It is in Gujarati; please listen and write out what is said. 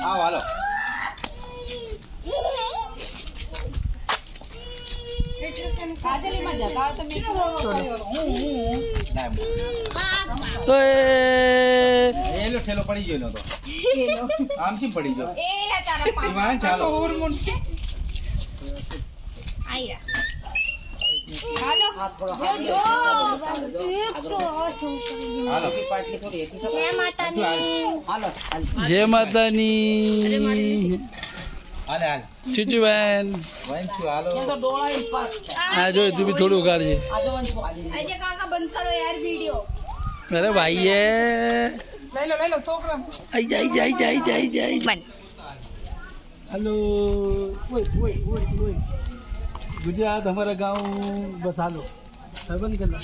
હાલો તો ઠેલો પડી ગયો તો આમ થી પડી ગયો ચાલો જય માતાની હાલે હાલ ચીચુબેન વંશુ હાલો આ જોઈ તું બી થોડું ઉગાડજે અરે ભાઈ એ આઈ જાય हेलो ओए गुजरात हमारा गांव बस हालो बंद करना